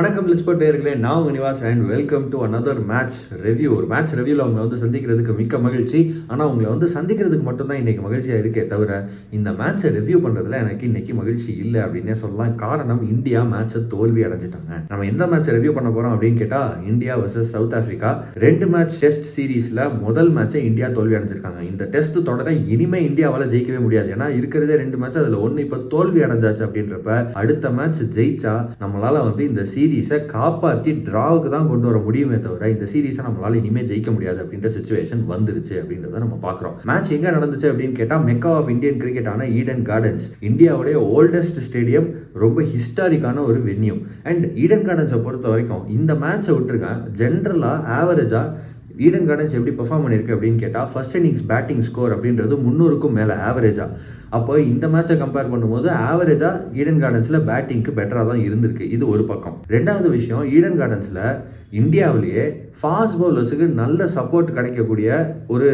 வணக்கம் லிஸ்பர்ட் நேயர்களே, நான் உங்கள் Nivas and welcome to another match review. ஒரு மேட்ச் ரிவ்யூவில் உங்களை சந்திக்கிறதுக்கு மிக்க மகிழ்ச்சி. ஆனால் உங்களை சந்திக்கிறதுக்கு மட்டும்தான் இன்றைக்கி மகிழ்ச்சியாக இருக்கே தவிர இந்த மேட்சை ரிவ்யூ பண்ணுறதுல எனக்கு இன்றைக்கி மகிழ்ச்சி இல்லை அப்படின்னே சொல்லலாம். காரணம், இந்தியா மேட்சை தோல்வி அடைஞ்சிட்டாங்க. நம்ம எந்த மேட்சை ரிவ்யூ பண்ண போகிறோம் அப்படின்னு கேட்டால், India versus south Africa 2 match test சீரீஸில் முதல் மேட்சை இந்தியா தோல்வி அடைஞ்சிருக்காங்க. இந்த டெஸ்ட் தொடர இனிமேல் இந்தியாவால் ஜெயிக்கவே முடியாது. ஏன்னா இருக்கிறதே 2 மேட்ச், அதில் ஒன்று இப்போ தோல்வி அடைஞ்சாச்சு. அப்படின்றப்ப அடுத்த மேட்ச் ஜெயிச்சா நம்மளால் இந்த சீரீஸை காப்பாற்றி டிராவுக்கு தான் கொண்டு வர முடியுமே தவிர இந்த சீரீஸை நம்மளால இனிமேல் ஜெயிக்க முடியாது அப்படின்ற சிச்சுவேஷன் வந்துருச்சு அப்படின்றத நம்ம பார்க்குறோம். மேட்ச் எங்கே நடந்துச்சு அப்படின்னு கேட்டால், மெக்கா ஆஃப் இந்தியன் கிரிக்கெட்டான ஈடன் கார்டன்ஸ், இந்தியாவுடைய ஓல்டஸ்ட் ஸ்டேடியம், ரொம்ப ஹிஸ்டாரிக்கான ஒரு வென்யூ. அண்ட் ஈடன் கார்டன்ஸை பொறுத்த வரைக்கும் இந்த மேட்சை விட்டுருக்கேன், ஜென்ரலாக ஆவரேஜாக ஈடன் கார்டன்ஸ் எப்படி பெர்ஃபார்ம் பண்ணியிருக்கு அப்படின்னு கேட்டால், ஃபர்ஸ்ட் இன்னிங்ஸ் பேட்டிங் ஸ்கோர் அப்படின்றது 300க்கும் மேலே ஆவரேஜாக. அப்போ இந்த மேட்சை கம்பேர் பண்ணும்போது ஆவரேஜாக ஈடன் கார்டன்ஸில் பேட்டிங்க்கு பெட்டராக தான் இருந்திருக்கு. இது ஒரு பக்கம். ரெண்டாவது விஷயம், ஈடன் கார்டன்ஸில் இந்தியாவிலேயே ஃபாஸ்ட் பவுலர்ஸுக்கு நல்ல சப்போர்ட் கிடைக்கக்கூடிய ஒரு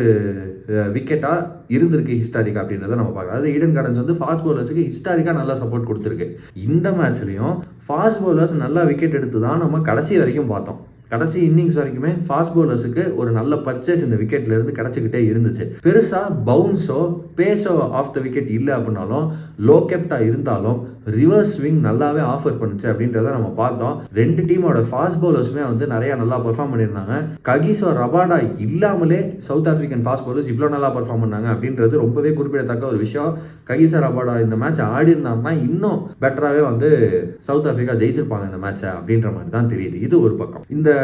விக்கெட்டாக இருந்திருக்கு ஹிஸ்டாரிக்கா அப்படின்றத நம்ம பார்க்கலாம். அதாவது ஈடன் கார்டன்ஸ் ஃபாஸ்ட் பவுலர்ஸுக்கு ஹிஸ்டாரிக்காக நல்லா சப்போர்ட் கொடுத்துருக்கு. இந்த மேட்ச்லையும் ஃபாஸ்ட் பவுலர்ஸ் நல்லா விக்கெட் எடுத்து தான் நம்ம கடைசி வரைக்கும் பார்த்தோம். கடைசி இன்னிங்ஸ் வரைக்குமே ஃபாஸ்ட் பவுலர்ஸுக்கு ஒரு நல்ல பர்ச்சேஸ் இந்த விக்கெட்ல இருந்து கிடைச்சிக்கிட்டே இருந்துச்சு. பெருசா பவுன்ஸோ பேஸோ ஆஃப் த விக்கெட் இல்லை அப்படின்னாலும், லோ கேப்டா இருந்தாலும் ரிவர்ஸ் ஸ்விங் நல்லாவே ஆஃபர் பண்ணுச்சு அப்படின்றத நம்ம பார்த்தோம். 2 டீமோட ஃபாஸ்ட் பவுலர்ஸுமே நிறைய நல்லா பெர்ஃபார்ம் பண்ணியிருந்தாங்க. ககிசோ ரபாடா இல்லாமலே சவுத் ஆப்பிரிக்கன் ஃபாஸ்ட் பவுலர்ஸ் இவ்வளோ நல்லா பெர்ஃபார்ம் பண்ணாங்க அப்படின்றது ரொம்பவே குறிப்பிடத்தக்க ஒரு விஷயம். ககிசோ ரபாடா இந்த மேட்ச் ஆடி இருந்தாங்கன்னா இன்னும் பெட்டராகவே சவுத் ஆப்பிரிக்கா ஜெயிச்சிருப்பாங்க இந்த மேட்சை அப்படின்ற மாதிரி தான் தெரியுது. இது ஒரு பக்கம். இந்த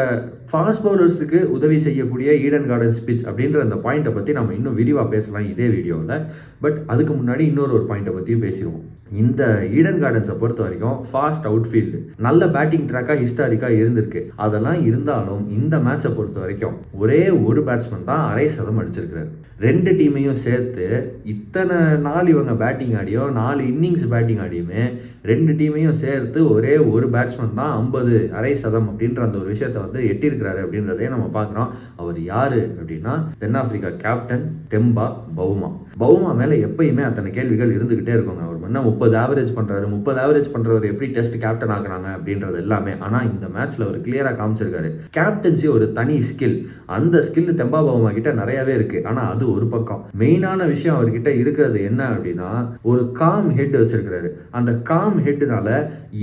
ஃபாஸ்ட் பவுலர்ஸுக்கு உதவி செய்யக்கூடிய ஈடன் கார்டன்ஸ் பிட்ச் அப்படின்ற அந்த பாயிண்ட்டை பற்றி நம்ம இன்னும் விரிவாக பேசலாம் இதே வீடியோவில். பட் அதுக்கு முன்னாடி இன்னொரு பாயிண்ட்டை பற்றியும் பேசிடுவோம். இந்த ஈடன் கார்டன்ஸை பொறுத்த வரைக்கும் ஃபாஸ்ட் அவுட்ஃபீல்டு, நல்ல பேட்டிங் ட்ராக்காக ஹிஸ்டாரிக்காக இருந்திருக்கு. அதெல்லாம் இருந்தாலும் இந்த மேட்சை பொறுத்த வரைக்கும் ஒரே ஒரு பேட்ஸ்மேன் தான் 1/2 சதம் அடிச்சிருக்கிறாரு. 2 டீமையும் சேர்த்து இத்தனை நாள் இவங்க பேட்டிங் ஆடியும் 4 இன்னிங்ஸ் பேட்டிங் ஆடியுமே 2 டீமையும் சேர்த்து ஒரே ஒரு பேட்ஸ்மேன் தான் 50 1/2 சதம் அப்படின்ற அந்த ஒரு விஷயத்தை எட்டியிருக்கிறாரு அப்படின்றதையே நம்ம பார்க்குறோம். அவர் யாரு அப்படின்னா, தென்னாப்பிரிக்கா கேப்டன் தெம்பா பவுமா. பவுமா மேலே எப்பயுமே அத்தனை கேள்விகள் இருந்துகிட்டே இருக்குங்க. அவர் 30 ஆவரேஜ் பண்ணுறாரு, 30 ஆவரேஜ் பண்ணுறவர் எப்படி டெஸ்ட் கேப்டன் ஆக்குறாங்க அப்படின்றது எல்லாமே. ஆனால் இந்த மேட்ச்சில் அவர் கிளியராக காமிச்சிருக்காரு. கேப்டன்சி ஒரு தனி ஸ்கில். அந்த ஸ்கில் தெம்பா பவுமா கிட்ட நிறையவே இருக்கு. ஆனால் அது ஒரு பக்கம். மெயினான விஷயம் அவர்கிட்ட இருக்கிறது என்ன அப்படின்னா, ஒரு காம் ஹெட் வச்சிருக்கிறாரு. அந்த காம் ஹெட்னால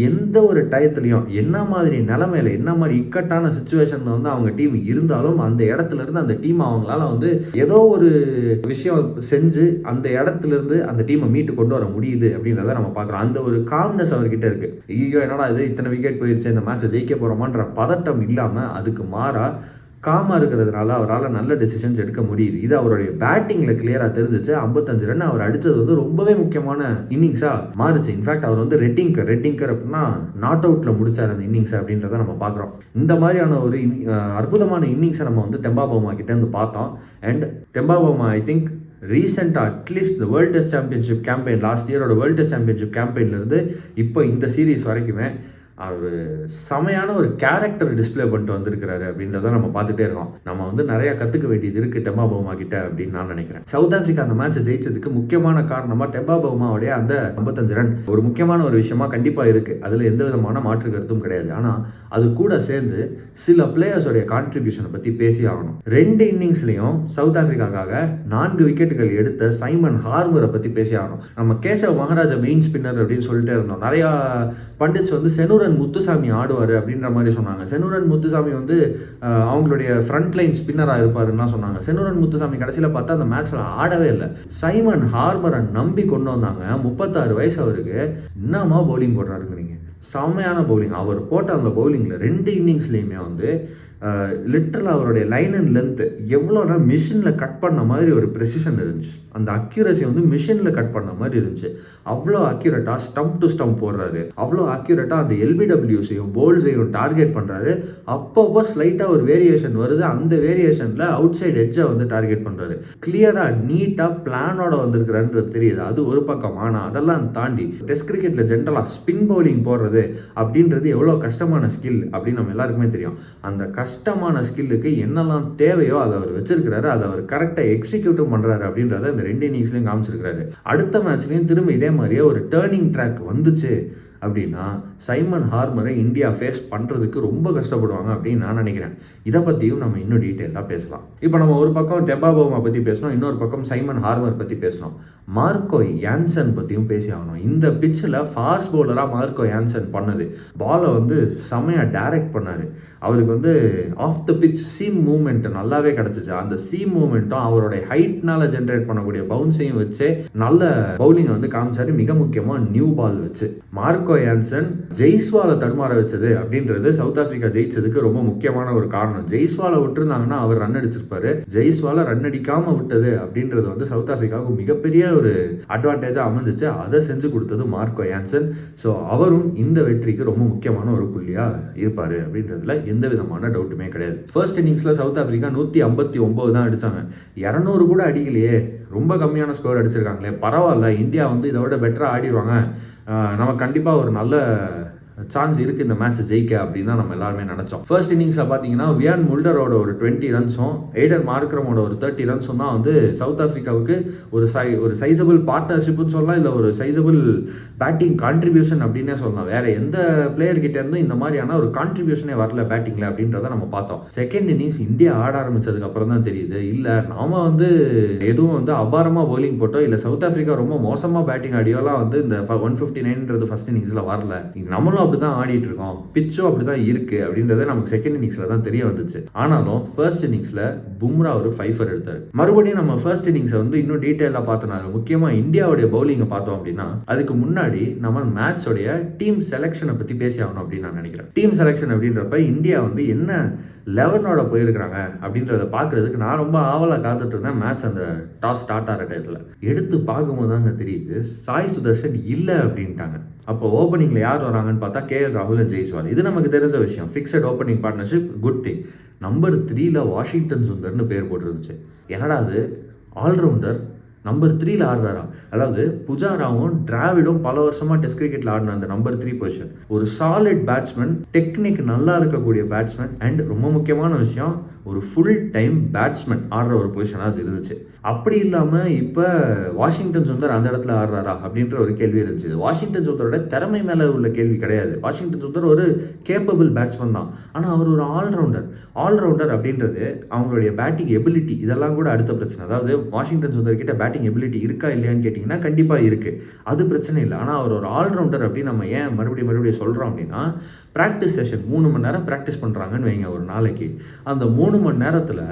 எந்த ஒரு டயத்துலையும் என்ன மாதிரி நிலைமையில என்ன மாதிரி இக்கட்டான சுச்சுவேஷன்ல அவங்க டீம் இருந்தாலும் அந்த இடத்துல இருந்து அந்த டீம் அவங்களால ஏதோ ஒரு விஷயம் செஞ்சு அந்த இடத்துல இருந்து அந்த டீமை மீட்டு கொண்டு வர முடியுது அப்படின்றத நம்ம பார்க்குறோம். அந்த ஒரு காம்னஸ் அவர்கிட்ட இருக்கு. ஐயோ என்னடா இது, இத்தனை விக்கெட் போயிடுச்சு, இந்த மேட்சை ஜெயிக்க போறோமான்ற பதட்டம் இல்லாமல் அதுக்கு மாறா காமாக இருக்கிறதுனால அவரால் நல்ல டெசிஷன்ஸ் எடுக்க முடியுது. இது அவருடைய பேட்டிங்கில் கிளியராக தெரிஞ்சிச்சு. 55 ரன் அவர் அடித்தது ரொம்பவே முக்கியமான இன்னிங்ஸாக மாறுச்சு. இன்ஃபேக்ட் அவர் ரெட்டிங்கர் அப்படின்னா நாட் அவுட்டில் முடிச்சார் அந்த இன்னிங்ஸ் அப்படின்றத நம்ம பார்க்குறோம். இந்த மாதிரியான ஒரு அற்புதமான இன்னிங்ஸை நம்ம தெம்பா பவுமா கிட்டேருந்து பார்த்தோம். And Temba Bavuma I think ரீசெண்டாக அட்லீஸ்ட் இந்த world test championship campaign, last இயரோட வேர்ல்டு டெஸ்ட் சாம்பியன்ஷிப் கேம்பெயின்லேருந்து இப்போ இந்த சீரீஸ் வரைக்குமே அவர் செமையான ஒரு கேரக்டர் டிஸ்பிளே பண்ணிட்டு வந்திருக்கிறாரு அப்படின்றத நம்ம பார்த்துட்டே இருக்கோம். நம்ம நிறைய கற்றுக்க வேண்டியது இருக்குது தெம்பா பவுமா கிட்ட அப்படின்னு நான் நினைக்கிறேன். சவுத் ஆப்பிரிக்கா அந்த மேட்சை ஜெயிச்சதுக்கு முக்கியமான காரணமாக தெம்பா பவுமாவுடைய அந்த 55 ரன் ஒரு முக்கியமான ஒரு விஷயமா கண்டிப்பாக இருக்குது. அதில் எந்த விதமான மாற்று கருத்தும் கிடையாது. ஆனால் அது கூட சேர்ந்து சில பிளேயர்ஸோடைய கான்ட்ரிபியூஷனை பற்றி பேசி ஆகணும். 2 இன்னிங்ஸ்லையும் சவுத் ஆப்பிரிக்காக்காக 4 விக்கெட்டுகள் எடுத்த சைமன் ஹார்மரை பற்றி பேசி ஆகணும். நம்ம கேசவ் மகாராஜா மெயின் ஸ்பின்னர் அப்படின்னு சொல்லிட்டே இருந்தோம். நிறையா பண்டிட்ஸ் செனூரன் முத்துசாமி ஆடுவார் அப்படின்ற மாதிரி சொன்னாங்க. செனூரன் முத்துசாமி அவங்களுடைய ஃப்ரண்ட் லைன் ஸ்பின்னராக இருப்பாருன்னா சொன்னாங்க. செனூரன் முத்துசாமி கடைசியில் பார்த்தா அந்த மேட்ச்சில் ஆடவே இல்லை. சைமன் ஹார்மரை நம்பி கொண்டு வந்தாங்க. 36 வயசு அவருக்கு. என்னமா பவுலிங் போடுறாருங்கிறீங்க, செம்மையான பவுலிங். அவர் போட்ட அந்த பவுலிங்கில் 2 இன்னிங்ஸ்லேயுமே லிட்டரலாக அவருடைய லைன் அண்ட் லென்த்து எவ்வளோனா மிஷினில் கட் பண்ண மாதிரி ஒரு ப்ரெசிஷன் இருந்துச்சு. அந்த அக்யூரசி மிஷினில் கட் பண்ண மாதிரி இருந்துச்சு. அவ்வளோ அக்யூரேட்டாக ஸ்டம்ப் டு ஸ்டம்ப் போடுறாரு. அவ்வளோ அக்யூரேட்டாக அந்த எல்பிடபிள்யூஸையும் போல்ஸையும் டார்கெட் பண்ணுறாரு. அப்பப்போ ஸ்லைட்டாக ஒரு வேரியேஷன் வருது. அந்த வேரியேஷனில் அவுட் சைட் எட்ஜை டார்கெட் பண்ணுறாரு. கிளியராக நீட்டாக பிளானோட வந்திருக்கிறான்றது தெரியுது. அது ஒரு பக்கம். ஆனால் அதெல்லாம் தாண்டி டெஸ்ட் கிரிக்கெட்டில் ஜென்ரலாக ஸ்பின் பவுலிங் போடுறது அப்படின்றது எவ்வளோ கஷ்டமான ஸ்கில் அப்படின்னு நம்ம எல்லாருக்குமே தெரியும். அந்த கஷ்டமான ஸ்கில்லுக்கு என்னெல்லாம் தேவையோ அதை அவர் வச்சிருக்கிறாரு. அதை அவர் கரெக்டாக எக்ஸிக்யூட்டும் பண்ணுறாரு அப்படின்றத இந்த 2 இன்னிங்ஸ்லையும் காமிச்சிருக்கிறாரு. அடுத்த மேட்ச்லையும் திரும்ப இதே மாதிரியே ஒரு டேர்னிங் ட்ராக் வந்துச்சு அப்படின்னா சைமன் ஹார்மரை இந்தியா ஃபேஸ் பண்ணுறதுக்கு ரொம்ப கஷ்டப்படுவாங்க அப்படின்னு நான் நினைக்கிறேன். இதை பற்றியும் நம்ம இன்னும் டீட்டெயிலாக பேசலாம். இப்போ நம்ம ஒரு பக்கம் டெபாபோமா பற்றி பேசணும், இன்னொரு பக்கம் சைமன் ஹார்மர் பற்றி பேசணும், மார்க்கோ யான்சன் பற்றியும் பேசி ஆகணும். இந்த பிச்சில் ஃபாஸ்ட் பவுலராக மார்க்கோ யான்சன் பண்ணது பாலை வந்து செமையாக டைரக்ட் பண்ணார். அவருக்கு off the pitch seam movement நல்லாவே கிடச்சிச்சு. அந்த சீம் மூவ்மெண்ட்டும் அவருடைய ஹைட்னால ஜென்ரேட் பண்ணக்கூடிய பவுன்ஸையும் வச்சு நல்ல பவுலிங்கை காமிச்சாரு. மிக முக்கியமாக நியூ பால் வச்சு மார்க்கோ யான்சன் ஜெய்ஸ்வாலை தடுமாற வச்சது அப்படின்றது சவுத் ஆப்பிரிக்கா ஜெயிச்சதுக்கு ரொம்ப முக்கியமான ஒரு காரணம். ஜெய்ஸ்வாலை விட்டுருந்தாங்கன்னா அவர் ரன் அடிச்சிருப்பாரு. ஜெய்ஸ்வாலை ரன் அடிக்காம விட்டது அப்படின்றது சவுத் ஆப்பிரிக்காவுக்கு மிகப்பெரிய ஒரு அட்வான்டேஜா அமைஞ்சிச்சு. அதை செஞ்சு கொடுத்தது மார்க்கோ யான்சன். ஸோ அவரும் இந்த வெற்றிக்கு ரொம்ப முக்கியமான ஒரு புள்ளியா இருப்பாரு அப்படின்றதுல எந்த விதமான டவுட்டுமே கிடையாது. ஃபர்ஸ்ட் இன்னிங்ஸ்ல சவுத் ஆப்பிரிக்கா 159 தான் அடிச்சாங்க. 200 கூட அடிக்கலையே, ரொம்ப கம்மியான ஸ்கோர் அடிச்சிருக்காங்களே, பரவாயில்ல, இந்தியா இதை விட பெட்டரா ஆடிடுவாங்க, நம்ம கண்டிப்பா ஒரு நல்ல சான்ஸ் இருக்குது இந்த மேட்ச்சை ஜெயிக்க அப்படின்னு தான் நம்ம எல்லாருமே நினச்சோம். ஃபர்ஸ்ட் இன்னிங்ஸில் பார்த்தீங்கன்னா வியான் முல்டரோட ஒரு 20 ரன்ஸும் எய்டன் மார்க்ரமோட ஒரு 30 ரன்ஸும் தான் சவுத் ஆஃப்ரிக்காவுக்கு ஒரு சைசபிள் பார்ட்னர்ஷிப்னு சொல்லலாம், இல்லை ஒரு சைசபிள் பேட்டிங் கான்ட்ரிபியூஷன் அப்படின்னே சொல்லலாம். வேற எந்த பிளேயர்கிட்ட இருந்தும் இந்த மாதிரியான ஒரு கான்ட்ரிபியூஷனே வரல பேட்டிங்கில் அப்படின்றத நம்ம பார்த்தோம். செகண்ட் இன்னிங்ஸ் இந்தியா ஆட ஆரம்பிச்சதுக்கு அப்புறம் தான் தெரியுது, இல்லை நாம எதுவும் அபாரமாக பவுலிங் போட்டோம், இல்லை சவுத் ஆஃப்ரிக்கா ரொம்ப மோசமாக பேட்டிங் ஆடியோலாம் இந்த 159 ஃபர்ஸ்ட் இன்னிங்ஸில் வரல, நம்மளும் அப்படிதான் ஆடிட்டு இருக்கோம், பிச்சும் அப்படிதான் இருக்கு அப்படின்றத நமக்கு செகண்ட் இன்னிங்ஸ்ல தான் தெரிய வந்துச்சு. ஆனாலும் ஃபர்ஸ்ட் இன்னிங்ஸ்ல பும்ரா ஒரு 5 எடுத்தாரு. மறுபடியும் நம்ம ஃபர்ஸ்ட் இன்னிங்ஸை இன்னும் டீடைலா பார்த்தோம். முக்கியமா இந்தியாவுடைய பவுலிங்கை பார்த்தோம் அப்படின்னா அதுக்கு முன்னாடி நம்ம மேட்சோடைய டீம் செலக்ஷனை பத்தி பேசி ஆகணும் அப்படின்னு நான் நினைக்கிறேன். டீம் செலக்ஷன் அப்படின்றப்ப இந்தியா என்ன 11ஓட போயிருக்கிறாங்க அப்படின்றத பார்க்கறதுக்கு நான் ரொம்ப ஆவலா காத்துட்டு இருந்தேன். மேட்ச் அந்த டாஸ் ஸ்டார்ட் ஆகிற டயத்துல எடுத்து பார்க்கும்போது தாங்க தெரியுது சாய் சுதர்ஷன் இல்லை அப்படின்ட்டாங்க. அப்போ ஓப்பனிங்ல யார் வராங்கன்னு பார்த்தா KL ராகுல், ஜெய்ஸ்வால். இது நமக்கு தெரிஞ்ச விஷயம். Fixed opening partnership, good thing. Number 3ல வாஷிங்டன் சுந்தர்னு பேர் போட்டுருந்துச்சு. என்னடா அது, ஆல்ரவுண்டர் நம்பர் 3ல ஆடுறாரா? அதாவது புஜாராவும் டிராவிடும் பல வருஷமா டெஸ்ட் கிரிக்கெட்ல ஆடின அந்த நம்பர் 3 பொசிஷன். ஒரு சாலிட் பேட்ஸ்மேன், டெக்னிக் நல்லா இருக்கக்கூடிய பேட்ஸ்மேன், அண்ட் ரொம்ப முக்கியமான விஷயம் ஒரு ஃபுல் டைம் பேட்ஸ்மேன் ஆடுற ஒரு பொசிஷனாக அது இருந்துச்சு. அப்படி இல்லாமல் இப்போ வாஷிங்டன் சுந்தர் அந்த இடத்துல ஆடுறாரா அப்படின்ற ஒரு கேள்வி இருந்துச்சு. வாஷிங்டன் சுந்தரோட திறமை மேலே உள்ள கேள்வி கிடையாது. வாஷிங்டன் சுந்தர் ஒரு கேப்பபிள் பேட்ஸ்மேன் தான், ஆனால் அவர் ஒரு ஆல்ரவுண்டர் அப்படின்றது அவங்களுடைய பேட்டிங் எபிலிட்டி இதெல்லாம் கூட அடுத்த பிரச்சனை. அதாவது வாஷிங்டன் சுந்தர் கிட்ட பேட்டிங் எபிலிட்டி இருக்கா இல்லையான்னு கேட்டிங்கன்னா கண்டிப்பாக இருக்குது, அது பிரச்சனை இல்லை. ஆனால் அவர் ஒரு ஆல்ரவுண்டர் அப்படின்னு நம்ம ஏன் மறுபடியும் சொல்கிறோம் அப்படின்னா, ப்ராக்டிஸ் செஷன் 3 மணி நேரம் ப்ராக்டிஸ் பண்ணுறாங்கன்னு வைங்க ஒரு நாளைக்கு. அந்த 3 மணி நேரத்தில்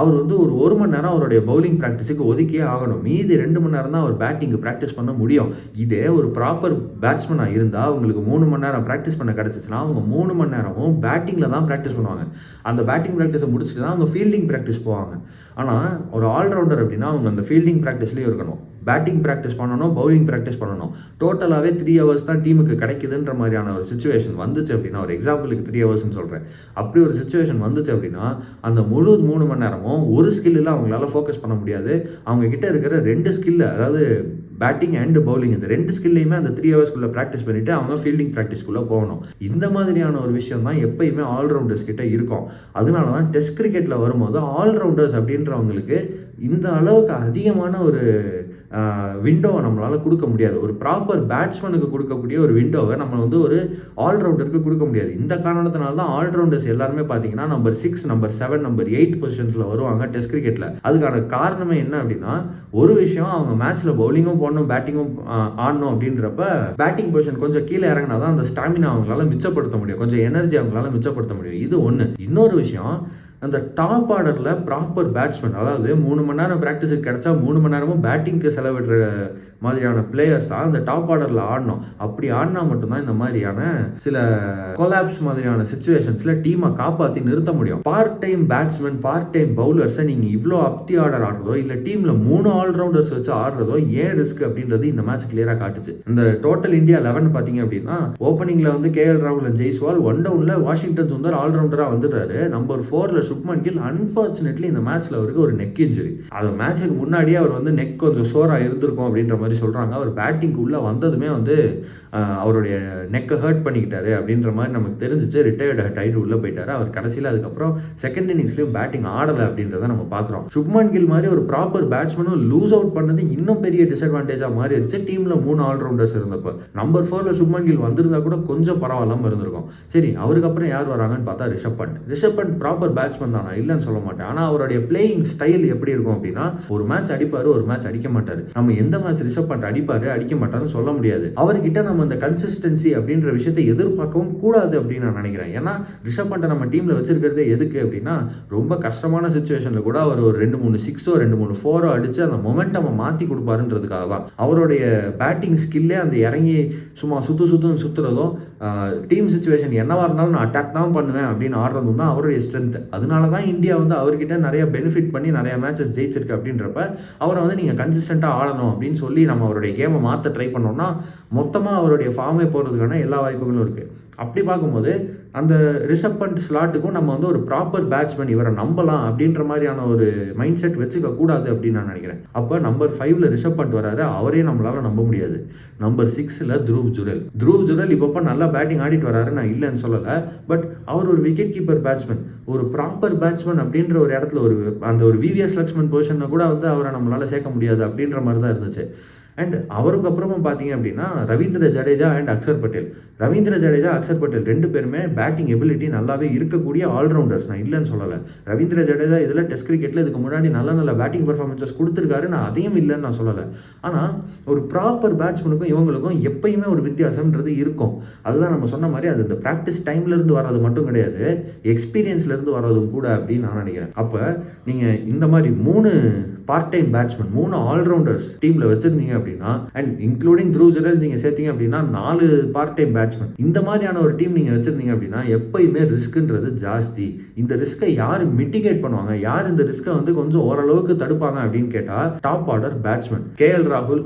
அவர் ஒரு 1 மணி நேரம் அவருடைய பவுலிங் ப்ராக்டிஸுக்கு ஒதுக்கியே ஆகணும். மீதி 2 மணி நேரம் தான் அவர் பேட்டிங்கு ப்ராக்டிஸ் பண்ண முடியும். இதே ஒரு ப்ராப்பர் பேட்ஸ்மேனாக இருந்தால் அவங்களுக்கு 3 மணி நேரம் ப்ராக்டிஸ் பண்ண கிடச்சிச்சுன்னா அவங்க 3 மணி நேரமும் பேட்டிங்கில் தான் ப்ராக்டிஸ் பண்ணுவாங்க. அந்த பேட்டிங் ப்ராக்டிஸை முடிச்சுட்டு தான் அவங்க ஃபீல்டிங் ப்ராக்டிஸ் போவாங்க. ஆனால் ஒரு ஆல்ரவுண்டர் அப்படின்னா அவங்க அந்த ஃபீல்டிங் ப்ராக்டிஸ்லேயும் இருக்கணும், பேட்டிங் ப்ராக்டிஸ் பண்ணணும், பவுலிங் ப்ராக்டிஸ் பண்ணணும். டோட்டலாகவே 3 hours தான் டீமுக்கு கிடைக்குதுன்ற மாதிரியான ஒரு சுச்சுவேஷன் வந்துச்சு அப்படின்னா, ஒரு எக்ஸாம்பிளுக்கு 3 hours சொல்கிறேன், அப்படி ஒரு சுச்சுவேஷன் வந்துச்சு அப்படின்னா அந்த முழு 3 மணி நேரமும் ஒரு ஸ்கில்லில் அவங்களால ஃபோக்கஸ் பண்ண முடியாது. அவங்க கிட்ட இருக்கிற 2 ஸ்கில்ல, அதாவது பேட்டிங் அண்ட் பவுலிங், இந்த 2 ஸ்கில்லையுமே அந்த 3 hours ப்ராக்டிஸ் பண்ணிவிட்டு அவங்க ஃபீல்டிங் ப்ராக்டிஸ்க்குள்ளே போகணும். இந்த மாதிரியான ஒரு விஷயம் தான் எப்பயுமே ஆல்ரவுண்டர்ஸ் கிட்ட இருக்கும். அதனால தான் டெஸ்ட் கிரிக்கெட்டில் வரும்போது ஆல்ரவுண்டர்ஸ் அப்படின்றவங்களுக்கு இந்த அளவுக்கு அதிகமான ஒரு விண்டோவை நம்மளால் கொடுக்க முடியாது. ஒரு ப்ராப்பர் பேட்ஸ்மேனுக்கு கொடுக்கக்கூடிய ஒரு விண்டோவை நம்ம ஒரு ஆல்ரவுண்டருக்கு கொடுக்க முடியாது. இந்த காரணத்தினால தான் ஆல்ரவுண்டர்ஸ் எல்லாருமே பார்த்தீங்கன்னா நம்பர் 6, நம்பர் 7, நம்பர் 8 பொசிஷன்ஸில் வருவாங்க டெஸ்ட் கிரிக்கெட்டில். அதுக்கான காரணமே என்ன அப்படின்னா, ஒரு விஷயம் அவங்க மேட்ச்சில் பவுலிங்கும் போடணும், பேட்டிங்கும் ஆடணும் அப்படின்றப்ப பேட்டிங் பொசிஷன் கொஞ்சம் கீழே இறங்கினா தான் அந்த ஸ்டாமினா அவங்களால மிச்சப்படுத்த முடியும், கொஞ்சம் எனர்ஜி அவங்களால மிச்சப்படுத்த முடியும். இது ஒன்று. இன்னொரு விஷயம், அந்த டாப் ஆர்டரில் ப்ராப்பர் பேட்ஸ்மேன், அதாவது 3 மணி நேரம் ப்ராக்டிஸுக்கு கிடச்சா 3 மணி நேரமும் பேட்டிங்க்கு செலவிடுற மாதிரியான பிளேயர்ஸ் தான் அந்த டாப் ஆர்டரில் ஆடணும். அப்படி ஆடினா மட்டும்தான் இந்த மாதிரியான சில கொலாப்ஸ் மாதிரியான சுச்சுவேஷன்ஸில் டீமை காப்பாற்றி நிறுத்த முடியும். Part time batsman, part time பவுலர்ஸை நீங்கள் இவ்வளோ அப்தி ஆர்டர் ஆடுறதோ, இல்லை டீமில் 3 ஆல்ரவுண்டர்ஸ் வச்சு ஆடுறதோ ஏன் ரிஸ்க் அப்படின்றது இந்த மேட்ச் கிளியராக காட்டுச்சு. இந்த டோட்டல் இந்தியா 11 பார்த்தீங்க அப்படின்னா, ஓப்பனிங்கில் KL ராகுல், ஜெய்ஸ்வால், 1 டவுனில் வாஷிங்டன் சுந்தர் ஆல்ரவுண்டராக வந்துடுறாரு. நம்பர் 4ல சுப்மன் கில். அன்ஃபார்ச்சுனேட்லி இந்த மேட்ச்ல அவருக்கு ஒரு நெக் இன்ஜுரி. அது மேட்சுக்கு முன்னாடியே அவர் நெக் கொஞ்சம் சோரா இருந்திருக்கும் அப்படின்ற மாதிரி மாதிரி சொல்கிறாங்க. அவர் பேட்டிங்க்கு உள்ளே வந்ததுமே வந்து அவருடைய நெக்கை ஹர்ட் பண்ணிக்கிட்டாரு அப்படின்ற மாதிரி நமக்கு தெரிஞ்சிச்சு. ரிட்டையர்டு ஆகிட்டு உள்ளே போயிட்டாரு. அவர் கடைசியில் அதுக்கப்புறம் செகண்ட் இன்னிங்ஸ்லேயும் பேட்டிங் ஆடலை அப்படின்றத நம்ம பார்க்குறோம். சுப்மன் கில் மாதிரி ஒரு ப்ராப்பர் பேட்ஸ்மேனும் லூஸ் அவுட் பண்ணது இன்னும் பெரிய டிஸ்அட்வான்டேஜாக மாறிடுச்சு. டீமில் 3 ஆல்ரவுண்டர்ஸ் இருந்தப்போ நம்பர் 4ல் சுப்மன் கில் வந்திருந்தா கூட கொஞ்சம் பரவாயில்லாமல் இருந்திருக்கும். சரி, அவருக்கு அப்புறம் யார் வராங்கன்னு பார்த்தா ரிஷப் பண்ட் ப்ராப்பர் பேட்ஸ்மேன் தான், நான் இல்லைன்னு சொல்ல மாட்டேன். ஆனால் அவருடைய பிளேயிங் ஸ்டைல் எப்படி இருக்கும் அப்படின்னா, ஒரு மேட்ச் அடிப்பார், ஒரு மேட்ச் அடிக்க மாட்டார். நம்ம எந்த மேட்ச் ரிஷப் பண்ட் அடிப்பார் அடிக்க மாட்டாருன்னு சொல்ல முடியாது. அவர்கிட்ட நம்ம இந்த கன்சிஸ்டன்சி அப்படின்ற விஷயத்தை எதிர்பார்க்கவும் கூடாது அப்படின்னு நான் நினைக்கிறேன். ஏன்னா ரிஷப் பண்டை நம்ம டீமில் வச்சிருக்கிறதே எதுக்கு அப்படின்னா, ரொம்ப கஷ்டமான சுச்சுவேஷனில் கூட அவர் ஒரு 2-3 6ஓ 2-3 4ஓ அடித்து அந்த மொமெண்டமை மாற்றி கொடுப்பாருன்றதுக்காக தான். அவருடைய பேட்டிங் ஸ்கில்லே அந்த இறங்கி சும்மா சுற்றுறதும் டீம் சுச்சுவேஷன் என்னவா இருந்தாலும் நான் அட்டாக் தான் பண்ணுவேன் அப்படின்னு ஆடுறதும் தான் அவருடைய ஸ்ட்ரென்த். அதனால தான் இந்தியா வந்து அவர்கிட்ட நிறைய பெனிஃபிட் பண்ணி நிறைய மேட்சஸ் ஜெயிச்சிருக்கு. அப்படின்றப்ப அவரை வந்து நீங்கள் கன்சிஸ்டண்ட்டாக ஆடணும் அப்படின்னு சொல்லி நம்ம அவருடைய கேமை மாற்ற ட்ரை பண்ணோம்னா மொத்தமாக அவருடைய ஃபார்மே போகிறதுக்கான எல்லா வாய்ப்புகளும் இருக்குது. அப்படி பார்க்கும்போது அந்த ரிஷப் பண்ட் ஸ்லாட்டுக்கும் நம்ம வந்து ஒரு ப்ராப்பர் பேட்ஸ்மேன் இவரை நம்பலாம் அப்படின்ற மாதிரியான ஒரு மைண்ட் செட் வச்சுக்க கூடாது அப்படின்னு நான் நினைக்கிறேன். அப்போ நம்பர் 5ல் ரிஷப் பண்ட் வராரு, அவரே நம்மளால நம்ப முடியாது. நம்பர் 6ல் த்ருவ் ஜுரல் இப்போ நல்லா பேட்டிங் ஆடிட்டு வராரு, நான் இல்லைன்னு சொல்லலை. பட் அவர் ஒரு விக்கெட் கீப்பர் பேட்ஸ்மேன், ஒரு ப்ராப்பர் பேட்ஸ்மேன் அப்படின்ற ஒரு இடத்துல ஒரு விவிஎஸ் லக்ஷ்மன் பொசிஷனை கூட வந்து அவரை நம்மளால சேர்க்க முடியாது அப்படின்ற மாதிரி தான் இருந்துச்சு. அண்ட் அவருக்கு அப்புறமா பார்த்தீங்க அப்படின்னா ரவீந்திர ஜடேஜா அண்ட் அக்ஷர் பட்டேல். ரவீந்திர ஜடேஜா, அக்ஷர் பட்டேல் 2 பேருமே பேட்டிங் எபிலிட்டி நல்லாவே இருக்கக்கூடிய ஆல்ரவுண்டர்ஸ், நான் இல்லைன்னு சொல்லலை. ரவீந்திர ஜடேஜா இதில் டெஸ்ட் கிரிக்கெட்டில் இதுக்கு முன்னாடி நல்ல பேட்டிங் பர்ஃபார்மன்ஸஸ் கொடுத்துருக்காரு, நான் அதையும் இல்லைன்னு நான் சொல்லலை. ஆனால் ஒரு ப்ராப்பர் பேட்ஸ்மேனுக்கும் இவங்களுக்கும் எப்பயுமே ஒரு வித்தியாசம்ன்றது இருக்கும். அதுதான் நம்ம சொன்ன மாதிரி அது இந்த ப்ராக்டிஸ் டைம்லேருந்து வர்றது மட்டும் கிடையாது, எக்ஸ்பீரியன்ஸ்லேருந்து வர்றதும் கூட அப்படின்னு நான் நினைக்கிறேன். அப்போ நீங்கள் இந்த மாதிரி 3 பார்ட் டைம் பேட்ஸ்மேன், 3 ஆல்ரவுண்டர்ஸ் டீமில் வச்சுருந்தீங்க அப்படின்னா, அண்ட் இன்க்ளூடிங் த்ருவ் ஜுரல் நீங்கள் சேர்த்தீங்க அப்படின்னா 4 பார்ட் டைம் பேட்ஸ்மேன், இந்த மாதிரியான ஒரு டீம் நீங்கள் வச்சுருந்தீங்க அப்படின்னா எப்பயுமே ரிஸ்க்குன்றது ஜாஸ்தி. இந்த ரிஸ்க்கை யார் மிட்டிகேட் பண்ணுவாங்க, யார் இந்த ரிஸ்க்கை வந்து கொஞ்சம் ஓரளவுக்கு தடுப்பாங்க அப்படின்னு கேட்டால் டாப் ஆர்டர் பேட்ஸ்மேன் கேஎல் ராகுல்,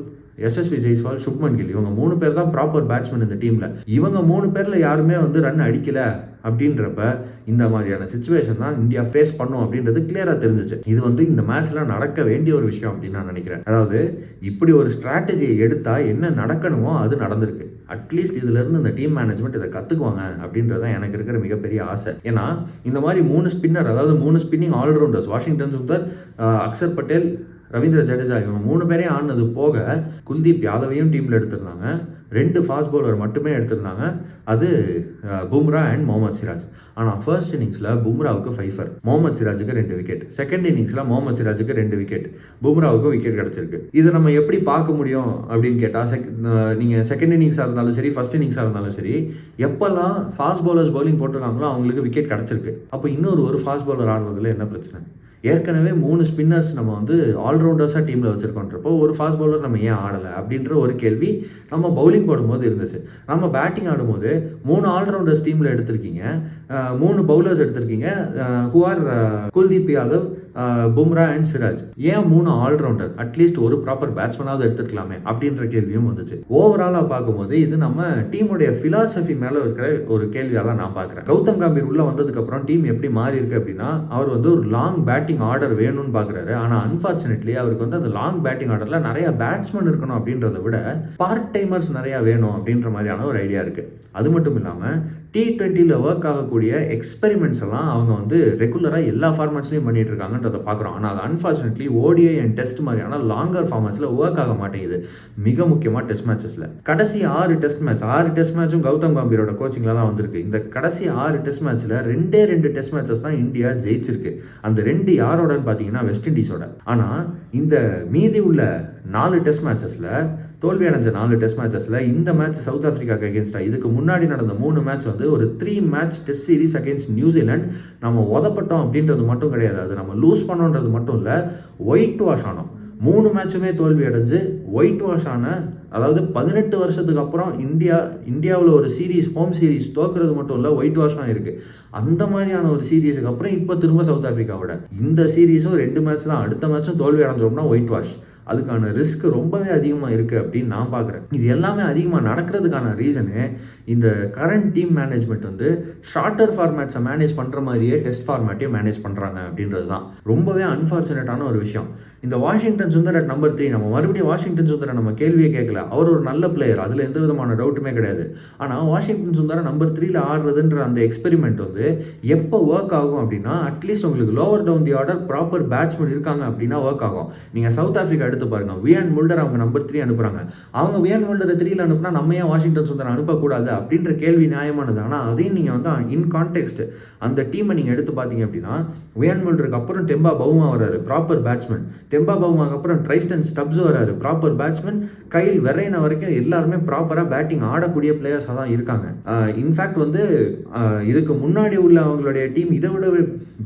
எஸ்எஸ்வி ஜெய்ஸ்வால், சுப்மன் கில், இவங்க 3 பேர் தான் ப்ராப்பர் பேட்ஸ்மேன் இந்த டீமில். இவங்க 3 பேரில் யாருமே வந்து ரன் அடிக்கலை அப்படின்றப்ப இந்த மாதிரியான சிச்சுவேஷன் தான் இந்தியா ஃபேஸ் பண்ணும் அப்படின்றது கிளியராக தெரிஞ்சிச்சு. இது வந்து இந்த மேட்ச்ல நடக்க வேண்டிய ஒரு விஷயம் அப்படின்னு நான் நினைக்கிறேன். அதாவது இப்படி ஒரு ஸ்ட்ராட்டஜியை எடுத்தால் என்ன நடக்கணுமோ அது நடந்திருக்கு. அட்லீஸ்ட் இதுலேருந்து இந்த டீம் மேனேஜ்மெண்ட் இதை கற்றுக்குவாங்க அப்படின்றது தான் எனக்கு இருக்கிற மிகப்பெரிய ஆசை. ஏன்னா இந்த மாதிரி 3 ஸ்பின்னர், அதாவது 3 spinning allrounders, Washington Sundar, Axar Patel, Ravindra Jadeja, இவங்க 3 பேரையும் ஆடினது போக குல்தீப் யாதவையும் டீமில் எடுத்திருந்தாங்க. 2 ஃபாஸ்ட் பவுலர் மட்டுமே எடுத்திருந்தாங்க, அது பும்ரா அண்ட் முகமது சிராஜ். ஆனால் ஃபர்ஸ்ட் இன்னிங்ஸில் பும்ராவுக்கு 5 முகமது சிராஜுக்கு 2 விக்கெட், செகண்ட் இன்னிங்ஸில் முகமது சிராஜுக்கு 2 விக்கெட், பும்ராவுக்கு விக்கெட் கிடச்சிருக்கு. இதை நம்ம எப்படி பார்க்க முடியும் அப்படின்னு கேட்டால், நீங்கள் செகண்ட் இன்னிங்ஸாக இருந்தாலும் சரி, ஃபர்ஸ்ட் இன்னிங்ஸாக இருந்தாலும் சரி, எப்போல்லாம் ஃபாஸ்ட் பவுலர்ஸ் பவுலிங் போட்டிருக்காங்களோ அவங்களுக்கு விக்கெட் கிடச்சிருக்கு. அப்போ இன்னொரு ஃபாஸ்ட் பவுலர் ஆடுறதுல என்ன பிரச்சனை? ஏற்கனவே 3 ஸ்பின்னர்ஸ் நம்ம வந்து ஆல்ரவுண்டர்ஸாக டீமில் வச்சுருக்கோன்றப்போ ஒரு ஃபாஸ்ட் பவுலர் நம்ம ஏன் ஆடலை அப்படின்ற ஒரு கேள்வி நம்ம பவுலிங் போடும்போது இருந்துச்சு. நம்ம பேட்டிங் ஆடும்போது 3 ஆல்ரவுண்டர்ஸ் டீமில் எடுத்திருக்கீங்க, 3 பவுலர்ஸ் எடுத்திருக்கீங்க, who are Kuldeep Yadav, Bumrah and Siraj. ஏன் 3 ஆல்ரவுண்டர்? அட்லீஸ்ட் ஒரு ப்ராப்பர் பேட்ஸ்மேனாவது எடுத்துருக்கலாமே அப்படின்ற கேள்வியும் வந்துச்சு. ஓவராலாக பார்க்கும்போது இது நம்ம டீமுடைய ஃபிலாசபி மேலே இருக்கிற ஒரு கேள்வியாக தான் நான் பார்க்குறேன். கௌதம் கம்பீர் உள்ளே வந்ததுக்கப்புறம் டீம் எப்படி மாறி இருக்கு அப்படின்னா, அவர் வந்து ஒரு லாங் பேட்டிங் ஆர்டர் வேணும்னு பார்க்குறாரு. ஆனால் அன்ஃபார்ச்சுனேட்லி அவருக்கு வந்து அந்த லாங் பேட்டிங் ஆர்டரில் நிறைய பேட்ஸ்மேன் இருக்கணும் அப்படின்றத விட பார்ட் டைமர்ஸ் நிறையா வேணும் அப்படின்ற மாதிரியான ஒரு ஐடியா இருக்குது. அது மட்டும் இல்லாமல் T20ல் ஒர்க் ஆகக்கூடிய எக்ஸ்பெரிமெண்ட்ஸ் எல்லாம் அவங்க வந்து ரெகுலராக எல்லா ஃபார்மேட்ஸ்லையும் பண்ணிட்டு இருக்காங்கன்றதை பார்க்குறோம். ஆனால் அது அன்ஃபார்ச்சுனேட்லி ODI அண்ட் டெஸ்ட் மாதிரியான லாங்கர் ஃபார்மேட்ஸில் ஒர்க் ஆக மாட்டேங்குது. மிக முக்கியமாக டெஸ்ட் மேட்சஸில் கடைசி 6 டெஸ்ட் மேட்சும் கௌதம் கம்பீரோட கோச்சிங்கில் தான் வந்திருக்கு. இந்த கடைசி 6 டெஸ்ட் மேட்ச்சில் 2 டெஸ்ட் மேட்சஸ் தான் இந்தியா ஜெயிச்சிருக்கு. அந்த 2 யாரோடன்னு பார்த்தீங்கன்னா வெஸ்ட் இண்டீஸோட. ஆனால் இந்த மீதி உள்ள 4 டெஸ்ட் மேட்சஸில் தோல்வி அடைஞ்ச 4 டெஸ்ட் மேட்சஸில் இந்த மேட்ச் சவுத் ஆஃப்ரிக்காவுக்கு அகேன்ஸ்டாக, இதுக்கு முன்னாடி நடந்த 3 மேட்ச் வந்து ஒரு 3 match test series against New Zealand. நம்ம உதப்பட்டோம் அப்படின்றது மட்டும் கிடையாது, அது நம்ம லூஸ் பண்ணோன்றது மட்டும் இல்லை, ஒயிட் வாஷ் ஆனோம். 3 மேட்சுமே தோல்வி அடைஞ்சு ஒயிட் வாஷ் ஆன, அதாவது 18 வருஷத்துக்கு அப்புறம் இந்தியாவில் ஒரு சீரீஸ், ஹோம் சீரீஸ் தோக்குறது மட்டும் இல்லை, ஒயிட் வாஷ்லாம் இருக்குது. அந்த மாதிரியான ஒரு சீரீஸுக்கு அப்புறம் இப்போ திரும்ப சவுத் ஆஃப்ரிக்காவோட இந்த சீரீஸும் 2 மேட்ச் தான், அடுத்த மேட்சும் தோல்வி அடைஞ்சோம்னா ஒயிட் வாஷ். அதுக்கான ரிஸ்க் ரொம்பவே அதிகமாக இருக்குது அப்படின்னு நான் பார்க்குறேன். இது எல்லாமே அதிகமாக நடக்கிறதுக்கான ரீசனு இந்த கரண்ட் டீம் மேனேஜ்மெண்ட் வந்து ஷார்ட்டர் ஃபார்மேட்ஸை மேனேஜ் பண்ணுற மாதிரியே டெஸ்ட் ஃபார்மேட்டையும் மேனேஜ் பண்ணுறாங்க அப்படின்றது தான் ரொம்பவே அன்ஃபார்ச்சுனேட்டான ஒரு விஷயம். இந்த வாஷிங்டன் சுந்தர் அட் நம்பர் 3, நம்ம மறுபடியும் வாஷிங்டன் சுந்தரை நம்ம கேள்வியே கேட்கல. அவர் ஒரு நல்ல பிளேயர், அதில் எந்த விதமான டவுட்டுமே கிடையாது. ஆனால் வாஷிங்டன் சுந்தரை நம்பர் 3ல ஆடுறதுன்ற அந்த எக்ஸ்பெரிமெண்ட் வந்து எப்போ ஒர்க் ஆகும் அப்படின்னா, அட்லீஸ்ட் உங்களுக்கு lower down the order proper batsman இருக்காங்க அப்படின்னா ஒர்க் ஆகும். நீங்கள் சவுத் ஆஃப்ரிக்கா எடுத்து பாருங்கள், வியான் முல்டர் அவங்க நம்பர் 3 அனுப்புகிறாங்க. அவங்க வியான் முல்டரை 3ல அனுப்புனா நம்ம ஏன் வாஷிங்டன் சுந்தர் அனுப்பக்கூடாது அப்படின்ற கேள்வி நியாயமானது. ஆனால் அதையும் நீங்கள் வந்து இன் கான்டெக்ஸ்ட் அந்த டீமை நீங்கள் எடுத்து பார்த்தீங்க அப்படின்னா, வியான் முல்டருக்கு அப்புறம் டெம்பா பவுமா வராரு, ப்ராப்பர் பேட்ஸ்மேன். டெம்பா பவுமாக்கு அப்புறம் ட்ரைஸ்டன் ஸ்டப்ஸ் வராரு, ப்ராப்பர் பேட்ஸ்மேன். கைல் வெரைனா வரைக்கும் எல்லாருமே ப்ராப்பராக பேட்டிங் ஆடக்கூடிய பிளேயர்ஸாக தான் இருக்காங்க. இன்ஃபேக்ட் வந்து இதுக்கு முன்னாடி உள்ள அவங்களுடைய டீம் இதை விட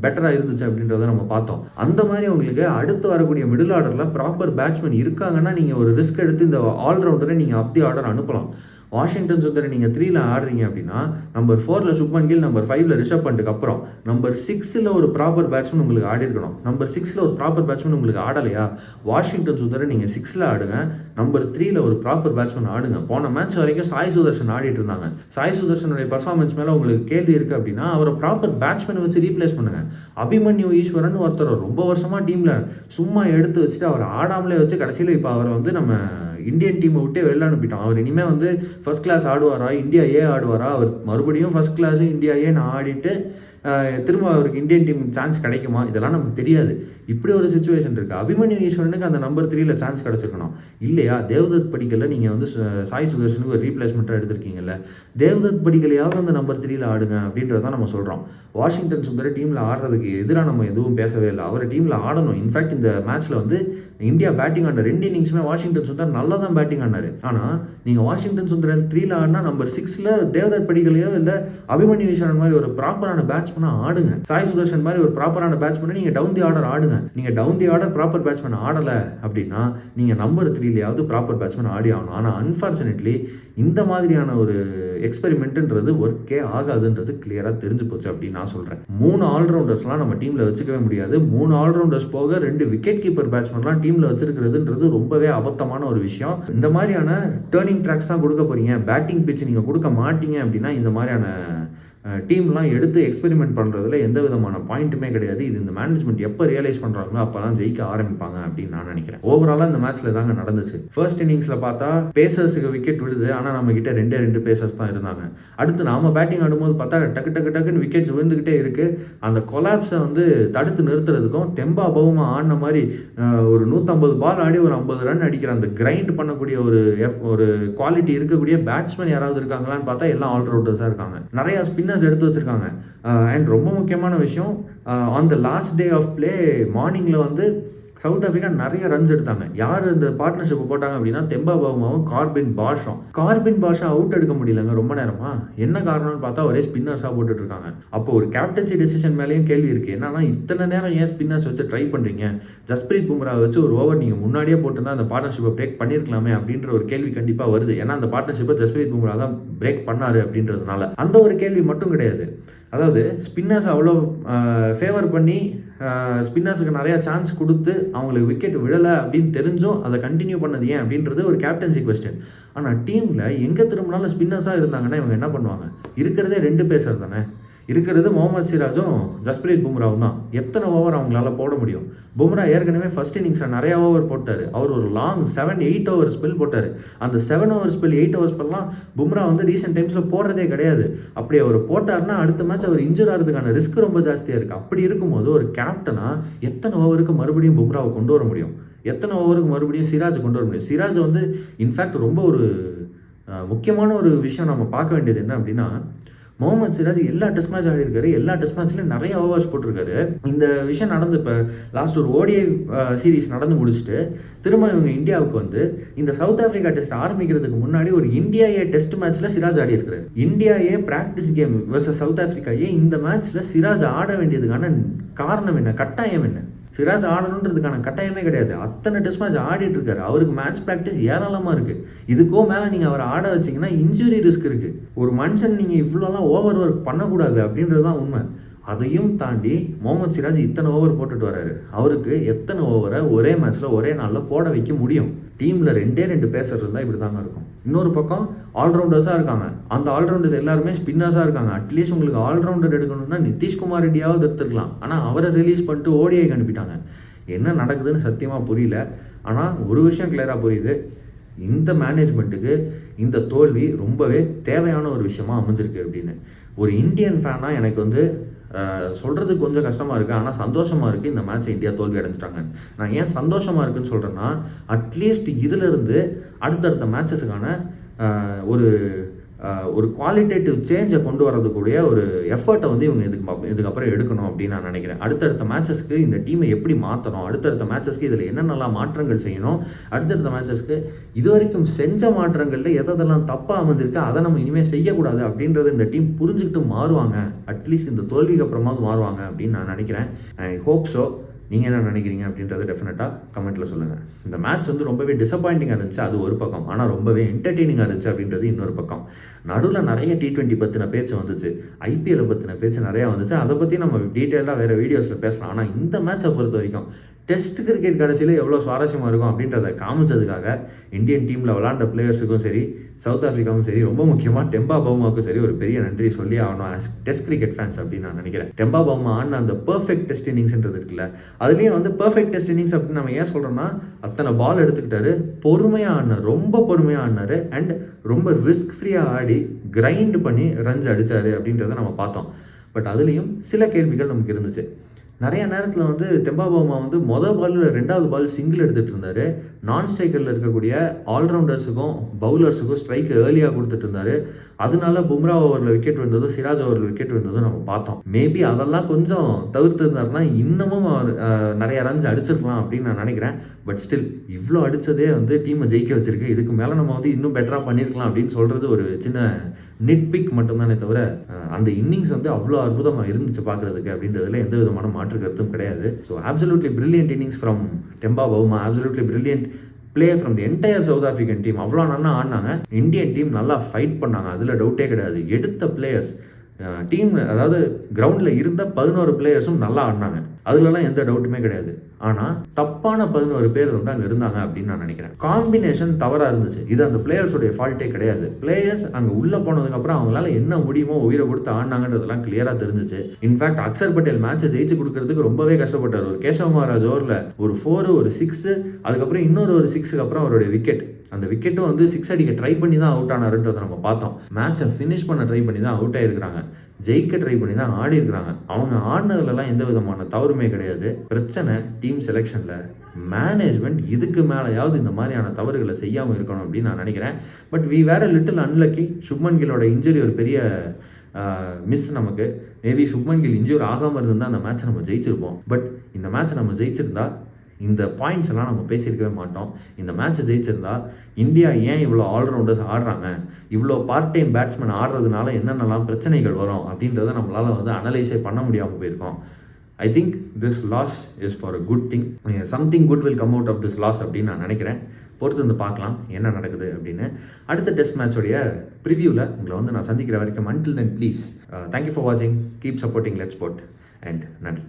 பெட்டராக இருந்துச்சு அப்படின்றத நம்ம பார்த்தோம். அந்த மாதிரி உங்களுக்கு அடுத்து வரக்கூடிய மிடில் ஆர்டரில் ப்ராப்பர் பேட்ஸ்மேன் இருக்காங்கன்னா நீங்கள் ஒரு ரிஸ்க் எடுத்து இந்த ஆல்ரவுண்டரை நீங்கள் அப்படி ஆர்டர் அனுப்பலாம். வாஷிங்டன் சுந்தரை நீங்கள் 3ல ஆடுறீங்க அப்படின்னா, நம்பர் 4ல சுப்மன் கில், நம்பர் 5ல ரிஷப் பண்ட்டுக்கு அப்புறம் நம்பர் 6ல் ஒரு ப்ராப்பர் பேட்ஸ்மேன் உங்களுக்கு ஆடி இருக்கணும். நம்பர் 6ல் ஒரு ப்ராப்பர் பேட்ஸ்மேன் உங்களுக்கு ஆடலையா, வாஷிங்டன் சுந்தரை நீங்கள் 6ல ஆடுங்க, நம்பர் 3ல ஒரு ப்ராப்பர் பேட்ஸ்மேன் ஆடுங்க. போன மேட்ச் வரைக்கும் சாய் சுதர்ஷன் ஆடிட்டு இருந்தாங்க. சாய் சுதர்ஷனுடைய பர்ஃபார்மன்ஸ் மேலே உங்களுக்கு கேள்வி இருக்குது அப்படின்னா, அவரை ப்ராப்பர் பேட்ஸ்மேனை வச்சு ரீப்ளேஸ் பண்ணுங்க. அபிமன்யு ஈஸ்வரன் ஒருத்தர் ரொம்ப வருஷமாக டீமில் சும்மா எடுத்து வச்சுட்டு அவர் ஆடாமலே வச்சு கடைசியில் இப்போ அவரை வந்து நம்ம இந்தியன் டீமை விட்டே வெளில அனுப்பிட்டோம். அவர் இனிமேல் வந்து ஃபர்ஸ்ட் கிளாஸ் ஆடுவாரா, இந்தியா ஏ ஆடுவாரா, அவர் மறுபடியும் ஃபர்ஸ்ட் கிளாஸு இந்தியா ஏன்னு ஆடிட்டு திரும்ப அவருக்கு இந்தியன் டீம் சான்ஸ் கிடைக்குமா, இதெல்லாம் நமக்கு தெரியாது. இப்படி ஒரு சுச்சுவேஷன் இருக்குது. அபிமன்யு ஈஸ்வரனுக்கு அந்த நம்பர் 3ல சான்ஸ் கிடச்சிருக்கணும் இல்லையா? தேவ்தத் படிக்கல நீங்கள் வந்து சாய் சுதர்ஷனுக்கு ஒரு ரீப்ளேஸ்மெண்ட்டாக எடுத்திருக்கீங்கல்ல, தேவ்தத் படிக்கலையாவது அந்த நம்பர் 3ல ஆடுங்க அப்படின்றதான் நம்ம சொல்கிறோம். வாஷிங்டன் சுந்தர் டீமில் ஆடுறதுக்கு எதிராக நம்ம எதுவும் பேசவே இல்லை. அவர் டீமில் ஆடணும். இன்ஃபேக்ட் இந்த மேட்ச்சில் வந்து இந்தியா பேட்டிங் ஆடின 2 இன்னிங்ஸுமே வாஷிங்டன் சுந்தர் நல்லா தான் பேட்டிங் ஆடினார். ஆனால் நீங்கள் வாஷிங்டன் சுந்தர் 3ல ஆடினா நம்பர் 6ல் தேவ்தத் படிக்கலையோ இல்லை அபிமன்யு ஈஸ்வரன் மாதிரி ஒரு ப்ராப்பரான பேட்ஸ்மேனாக ஆடுங்க. சாய் சுதர்ஷன் மாதிரி ஒரு ப்ராப்பரான பேட்ஸ்மேனை நீங்கள் டவுன் தி ஆர்டர் ஆடுங்க. நீங்கள் down the order proper batsman ஆடலை அப்படின்னா நீங்கள் நம்பர் 3லயாவது ப்ராப்பர் பேட்ஸ்மேன் ஆடி ஆகணும். ஆனால் அன்ஃபார்ச்சுனேட்லி இந்த மாதிரியான ஒரு எக்ஸ்பெரிமெண்ட்டுன்றது ஒர்க்கே ஆகாதுன்றது கிளியராக தெரிஞ்சு போச்சு அப்படின்னு நான் சொல்கிறேன். 3 ஆல்ரவுண்டர்ஸ்லாம் நம்ம டீமில் வச்சுக்கவே முடியாது. 3 ஆல்ரவுண்டர்ஸ் போக 2 விக்கெட் கீப்பர் பேட்ஸ்மேன்லாம் டீமில் வச்சிருக்கிறதுன்றது ரொம்பவே அபத்தமான ஒரு விஷயம். இந்த மாதிரியான டேர்னிங் ட்ராக்ஸ் தான் கொடுக்க போகிறீங்க, பேட்டிங் பிச் நீங்கள் கொடுக்க மாட்டீங்க அப்படின்னா இந்த மாதிரியான டீம்லாம் எடுத்து எக்ஸ்பெரிமெண்ட் பண்ணுறதுல எந்த விதமான பாயிண்ட்டுமே கிடையாது. இது இந்த மேனேஜ்மெண்ட் எப்போ ரியலைஸ் பண்ணுறாங்களோ அப்போ தான் ஜெயிக்க ஆரம்பிப்பாங்க அப்படின்னு நான் நினைக்கிறேன். ஓவராலாக இந்த மேட்ச்சில் தாங்க நடந்துச்சு. ஃபர்ஸ்ட் இன்னிங்ஸில் பார்த்தா பேசர்ஸுக்கு விக்கெட் விடுது, ஆனால் நம்ம கிட்ட 2 பேசர்ஸ் தான் இருந்தாங்க. அடுத்து நாம பேட்டிங் ஆடும்போது பார்த்தா டக்குன்னு விக்கெட்ஸ் விழுந்துக்கிட்டே இருக்குது. அந்த கொலாப்ஸை வந்து தடுத்து நிறுத்துறதுக்கும் தெம்பா பவுமா ஆடின மாதிரி ஒரு 150 பால் ஆடி ஒரு 50 ரன் அடிக்கிற அந்த கிரைண்ட் பண்ணக்கூடிய ஒரு குவாலிட்டி இருக்கக்கூடிய பேட்ஸ்மேன் யாராவது இருக்காங்களான்னு பார்த்தா எல்லாம் ஆல்ரவுண்டர்ஸாக இருக்காங்க. நிறையா ஸ்பின்னர் எடுத்து வச்சிருக்காங்க. அண்ட் ரொம்ப முக்கியமான விஷயம், on the last day of play மார்னிங்கில் வந்து சவுத் ஆஃப்ரிக்கா நிறைய ரன்ஸ் எடுத்தாங்க. யார் இந்த பார்ட்னர்ஷிப் போட்டாங்க அப்படின்னா தெம்பா பவுமாவும் கார்பின் பாஷா அவுட் எடுக்க முடியலங்க ரொம்ப நேரமா. என்ன காரணம்னு பார்த்தா ஒரே ஸ்பின்னர்ஸாக போட்டுட்டு இருக்காங்க. அப்போ ஒரு கேப்டன்சி டெசிஷன் மேலேயும் கேள்வி இருக்குது. என்னன்னா இத்தனை நேரம் ஏன் ஸ்பின்னர்ஸ் வச்சு ட்ரை பண்ணுறீங்க, ஜஸ்பிரீத் பும்ரா வச்சு ஒரு ஓவர் நீங்கள் முன்னாடியே போட்டுருந்தா அந்த பார்ட்னர்ஷிப்பை பிரேக் பண்ணியிருக்கலாமே அப்படின்ற ஒரு கேள்வி கண்டிப்பாக வருது. ஏன்னா அந்த பார்ட்னர்ஷிப்பை ஜஸ்பிரீத் பும்ரா தான் பிரேக் பண்ணாரு அப்படின்றதுனால. அந்த ஒரு கேள்வி மட்டும் கிடையாது, அதாவது ஸ்பின்னர்ஸ் அவ்வளோ ஃபேவர் பண்ணி ஸ்பின்னர்ஸுக்கு நிறையா சான்ஸ் கொடுத்து அவங்களுக்கு விக்கெட் விடலை அப்படின்னு தெரிஞ்சும் அதை கண்டினியூ பண்ணது ஏன் அப்படின்றது ஒரு கேப்டன்சி கொஸ்டின். ஆனால் டீமில் எங்கே திரும்பினாலும் ஸ்பின்னர்ஸாக இருந்தாங்கன்னா இவங்க என்ன பண்ணுவாங்க? இருக்கிறதே 2 பேசர் தானே, இருக்கிறது முகமது சிராஜும் ஜஸ்பிரீத் பும்ராவும் தான். எத்தனை ஓவர் அவங்களால போட முடியும்? பும்ரா ஏற்கனவே ஃபர்ஸ்ட் இன்னிங்ஸில் நிறையா ஓவர் போட்டார். அவர் ஒரு லாங் 7-8 ஓவர் ஸ்பெல் போட்டார். அந்த 7 ஓவர் ஸ்பெல் 8 ஓவர் ஸ்பெல்லாம் பும்ரா வந்து ரீசெண்ட் டைம்ஸில் போடுறதே கிடையாது. அப்படி அவர் போட்டார்னா அடுத்த மேட்ச் அவர் இன்ஜூர் ஆகிறதுக்கான ரிஸ்க் ரொம்ப ஜாஸ்தியாக இருக்குது. அப்படி இருக்கும்போது ஒரு கேப்டனாக எத்தனை ஓவருக்கு மறுபடியும் பும்ராவை கொண்டு வர முடியும்? எத்தனை ஓவருக்கு மறுபடியும் சிராஜ் கொண்டு வர முடியும்? சிராஜ் வந்து இன்ஃபேக்ட் ரொம்ப ஒரு முக்கியமான ஒரு விஷயம் நம்ம பார்க்க வேண்டியது என்ன அப்படின்னா, முகமது சிராஜ் எல்லா டெஸ்ட் மேட்ச் ஆடி இருக்காரு, எல்லா டெஸ்ட் மேட்ச்லையும் நிறைய ஓவர்ஸ் போட்டிருக்காரு. இந்த விஷயம் நடந்து இப்போ லாஸ்ட் ஒரு ஓடிஐ சீரீஸ் நடந்து முடிச்சுட்டு திரும்ப இவங்க இந்தியாவுக்கு வந்து இந்த சவுத் ஆஃப்ரிக்கா டெஸ்ட் ஆரம்பிக்கிறதுக்கு முன்னாடி ஒரு இந்தியா ஏ டெஸ்ட் மேட்ச்ல சிராஜ் ஆடி இருக்காரு. India A practice game versus South Africa A இந்த மேட்ச்ல சிராஜ் ஆட வேண்டியதுக்கான காரணம் என்ன, கட்டாயம் என்ன? சிராஜ் ஆடணுன்றதுக்கான கட்டாயமே கிடையாது. அத்தனை டெஸ்ட் மேட்ச் ஆடிட்டு இருக்காரு. அவருக்கு மேட்ச் ப்ராக்டிஸ் ஏராளமாக இருக்குது. இதுக்கோ மேலே நீங்கள் அவரை ஆட வச்சிங்கன்னா இன்ஜுரி ரிஸ்க் இருக்குது. ஒரு மனுஷன் நீங்கள் இவ்வளோலாம் ஓவர் ஒர்க் பண்ணக்கூடாது அப்படின்றது தான் உண்மை. அதையும் தாண்டி முகமது சிராஜ் இத்தனை ஓவர் போட்டுட்டு வர்றாரு. அவருக்கு எத்தனை ஓவரை ஒரே மேட்ச்சில் ஒரே நாளில் போட வைக்க முடியும்? டீமில் 2 பேசர் இருந்தால் இப்படி தாங்க இருக்கும். இன்னொரு பக்கம் ஆல்ரவுண்டர்ஸாக இருக்காங்க. அந்த ஆல்ரவுண்டர்ஸ் எல்லாருமே ஸ்பின்னர்ஸாக இருக்காங்க. அட்லீஸ்ட் உங்களுக்கு ஆல்ரவுண்டர் எடுக்கணும்னா நிதிஷ்குமார் ரெட்டியாவது எடுத்துருக்கலாம். ஆனால் அவரை ரிலீஸ் பண்ணிட்டு ஓடிஐக்கு அனுப்பிட்டாங்க. என்ன நடக்குதுன்னு சத்தியமாக புரியல. ஆனால் ஒரு விஷயம் கிளியராக புரியுது, இந்த மேனேஜ்மெண்ட்டுக்கு இந்த தோல்வி ரொம்பவே தேவையான ஒரு விஷயமா அமைஞ்சிருக்கு அப்படின்னு. ஒரு இந்தியன் ஃபேனாக எனக்கு வந்து சொல்கிறதுக்கு கொஞ்சம் கஷ்டமாக இருக்குது, ஆனால் சந்தோஷமாக இருக்குது இந்த மேட்ச்சை இந்தியா தோல்வி அடைஞ்சிட்டாங்க. நான் ஏன் சந்தோஷமாக இருக்குன்னு சொல்கிறேன்னா, அட்லீஸ்ட் இதிலிருந்து அடுத்தடுத்த மேட்சஸுக்கான ஒரு ஒரு குவாலிட்டேட்டிவ் சேஞ்சை கொண்டு வரதுக்கூடிய ஒரு எஃபர்ட்டை வந்து இவங்க இதுக்கப்புறம் எடுக்கணும் அப்படின்னு நான் நினைக்கிறேன். அடுத்தடுத்த மேட்சஸ்க்கு இந்த டீமை எப்படி மாற்றணும், அடுத்தடுத்த மேட்சஸ்க்கு இதில் என்னென்னலாம் மாற்றங்கள் செய்யணும், அடுத்தடுத்த மேட்சஸ்க்கு இது வரைக்கும் செஞ்ச மாற்றங்களில் எதெல்லாம் தப்பாக அமைஞ்சிருக்கு அதை நம்ம இனிமேல் செய்யக்கூடாது அப்படின்றத இந்த டீம் புரிஞ்சுக்கிட்டு மாறுவாங்க. அட்லீஸ்ட் இந்த தோல்விக்கு அப்புறமாவது மாறுவாங்க அப்படின்னு நான் நினைக்கிறேன். I hope so. நீங்கள் என்ன நினைக்கிறீங்க அப்படின்றத டெஃபினட்டாக கமெண்ட்டில் சொல்லுங்கள். இந்த மேட்ச் வந்து ரொம்பவே டிசப்பாயிண்டிங்காக இருந்துச்சு, அது ஒரு பக்கம். ஆனால் ரொம்பவே என்டர்டெய்னிங்காக இருந்துச்சு அப்படின்றது இன்னொரு பக்கம். நடுவில் நிறைய T20 பற்றின பேச்சு வந்துச்சு, IPL பற்றின பேச்சு நிறையா வந்துச்சு. அதை பற்றி நம்ம டீட்டெயிலாக வேறு வீடியோஸில் பேசலாம். ஆனால் இந்த மேட்சை பொறுத்த வரைக்கும் டெஸ்ட் கிரிக்கெட் கடைசியில் எவ்வளோ சுவாரஸ்யமாக இருக்கும் அப்படின்றத காமிச்சதுக்காக இந்தியன் டீமில் விளாண்ட பிளேயர்ஸுக்கும் சரி, சவுத் ஆஃப்ரிக்காவும் சரி, ரொம்ப முக்கியமாக டெம்பா பவுமாவுக்கும் சரி ஒரு பெரிய நன்றி சொல்லி ஆகணும் டெஸ்ட் கிரிக்கெட் ஃபேன்ஸ் அப்படின்னு நான் நினைக்கிறேன். டெம்பா பவுமா ஆடின அந்த பர்ஃபெக்ட் டெஸ்ட் இன்னிங்ஸ்ன்றது இருக்குல்ல, அதுலேயும் வந்து பர்ஃபெக்ட் டெஸ்ட் இன்னிங்ஸ் அப்படின்னு நம்ம ஏன் சொல்கிறோம்னா, அத்தனை பால் எடுத்துக்கிட்டாரு, பொறுமையாக ஆடினார், ரொம்ப பொறுமையாக ஆடினார், அண்ட் ரொம்ப ரிஸ்க் ஃப்ரீயாக ஆடி கிரைண்ட் பண்ணி ரன்ஸ் அடித்தார் அப்படின்றத நம்ம பார்த்தோம். பட் அதுலேயும் சில கேள்விகள் நமக்கு இருந்துச்சு. நிறைய நேரத்தில் வந்து டெம்பா பவுமா வந்து மொதல் பாலில் 2வது பால் சிங்கிள் எடுத்துகிட்டு இருந்தார். நான் ஸ்ட்ரைக்கரில் இருக்கக்கூடிய ஆல்ரவுண்டர்ஸுக்கும் பவுலர்ஸுக்கும் ஸ்ட்ரைக் ஏர்லியாக கொடுத்துட்டு இருந்தார். அதனால பும்ரா ஓவரில் விக்கெட் விழுந்ததும் சிராஜ் ஓவரில் விக்கெட் விழுந்ததும் நம்ம பார்த்தோம். மேபி அதெல்லாம் கொஞ்சம் தவிர்த்திருந்தாருன்னா இன்னமும் அவர் நிறைய ரன்ஸ் அடிச்சிருக்கலாம் அப்படின்னு நான் நினைக்கிறேன். பட் ஸ்டில் இவ்வளோ அடித்ததே வந்து டீமை ஜெயிக்க வச்சிருக்கு. இதுக்கு மேலே நம்ம வந்து இன்னும் பெட்டராக பண்ணியிருக்கலாம் அப்படின்னு சொல்கிறது ஒரு சின்ன நிட்பிக் மட்டும்தானே தவிர, அந்த இன்னிங்ஸ் வந்து அவ்வளோ அற்புதமாக இருந்துச்சு பார்க்குறதுக்கு அப்படின்றதுல எந்த விதமான மாற்று கருத்தும் கிடையாது. So absolutely brilliant innings from Temba Bavuma, absolutely brilliant play from the entire south African team. அவ்வளோ நல்லா ஆடினாங்க. இந்தியன் டீம் நல்லா ஃபைட் பண்ணாங்க, அதில் டவுட்டே கிடையாது. எடுத்த பிளேயர்ஸ் டீம், அதாவது கிரவுண்டில் இருந்த 11 பிளேயர்ஸும் நல்லா ஆடினாங்க, அதுலலாம் எந்த டவுட்டுமே கிடையாது. ஆனால் தப்பான 11 பேர் வந்து அங்கே இருந்தாங்க அப்படின்னு நான் நினைக்கிறேன். காம்பினேஷன் தவறாக இருந்துச்சு. இது அந்த பிளேயர்ஸோடைய ஃபால்ட்டே கிடையாது. பிளேயர்ஸ் அங்கே உள்ளே போனதுக்கப்புறம் அவங்களால என்ன முடியுமோ உயிரை கொடுத்து ஆடினாங்கன்றதெல்லாம் கிளியராக தெரிஞ்சிச்சு. இன்ஃபேக்ட் அக்ஷர் பட்டேல் மேட்சை ஜெயிச்சு கொடுக்கறதுக்கு ரொம்பவே கஷ்டப்பட்டார். ஒரு கேசவ் மகாராஜ் ஓவரில் ஒரு 4, ஒரு 6, அதுக்கப்புறம் இன்னொரு ஒரு 6க்கு அப்புறம் அவருடைய விக்கெட். அந்த விக்கெட்டும் வந்து 6 அடிக்க ட்ரை பண்ணி தான் அவுட் ஆனாருன்றதை நம்ம பார்த்தோம். மேட்சை ஃபினிஷ் பண்ண ட்ரை பண்ணி தான் அவுட் ஆகிருக்கிறாங்க, ஜெயிக்க ட்ரை பண்ணி தான் ஆடி இருக்கிறாங்க. அவங்க ஆடினதுலலாம் எந்த விதமான தவறுமே கிடையாது. பிரச்சனை டீம் செலெக்ஷனில். மேனேஜ்மெண்ட் இதுக்கு மேலேயாவது இந்த மாதிரியான தவறுகளை செய்யாமல் இருக்கணும் அப்படின்னு நான் நினைக்கிறேன். But we were a little unlucky. Shubman கில்லோட இன்ஜுரி ஒரு பெரிய மிஸ் நமக்கு. மேபி சுப்மன் கில் இன்ஜூர் ஆகாமல் இருந்தால் அந்த மேட்சை நம்ம ஜெயிச்சிருப்போம். பட் இந்த மேட்சை நம்ம ஜெயிச்சிருந்தா இந்த பாயிண்ட்ஸ் எல்லாம் நம்ம பேசியிருக்கவே மாட்டோம். இந்த மேட்சை ஜெயிச்சிருந்தா இந்தியா ஏன் இவ்வளோ ஆல்ரவுண்டர்ஸ் ஆடுறாங்க, இவ்வளோ பார்ட் டைம் பேட்ஸ்மேன் ஆடுறதுனால என்னென்னலாம் பிரச்சனைகள் வரும் அப்படின்றத நம்மளால் வந்து அனலைஸே பண்ண முடியாமல் போயிருக்கோம். I think this loss is for a good thing. Something good will come out of this loss அப்படின்னு நான் நினைக்கிறேன். பொறுத்து வந்து பார்க்கலாம் என்ன நடக்குது அப்படின்னு. அடுத்த டெஸ்ட் மேட்சோடைய ப்ரிவியூவில் உங்களை வந்து நான் சந்திக்கிற வரைக்கும், until then please thank you for வாட்சிங், keep supporting let's sport and நன்றி.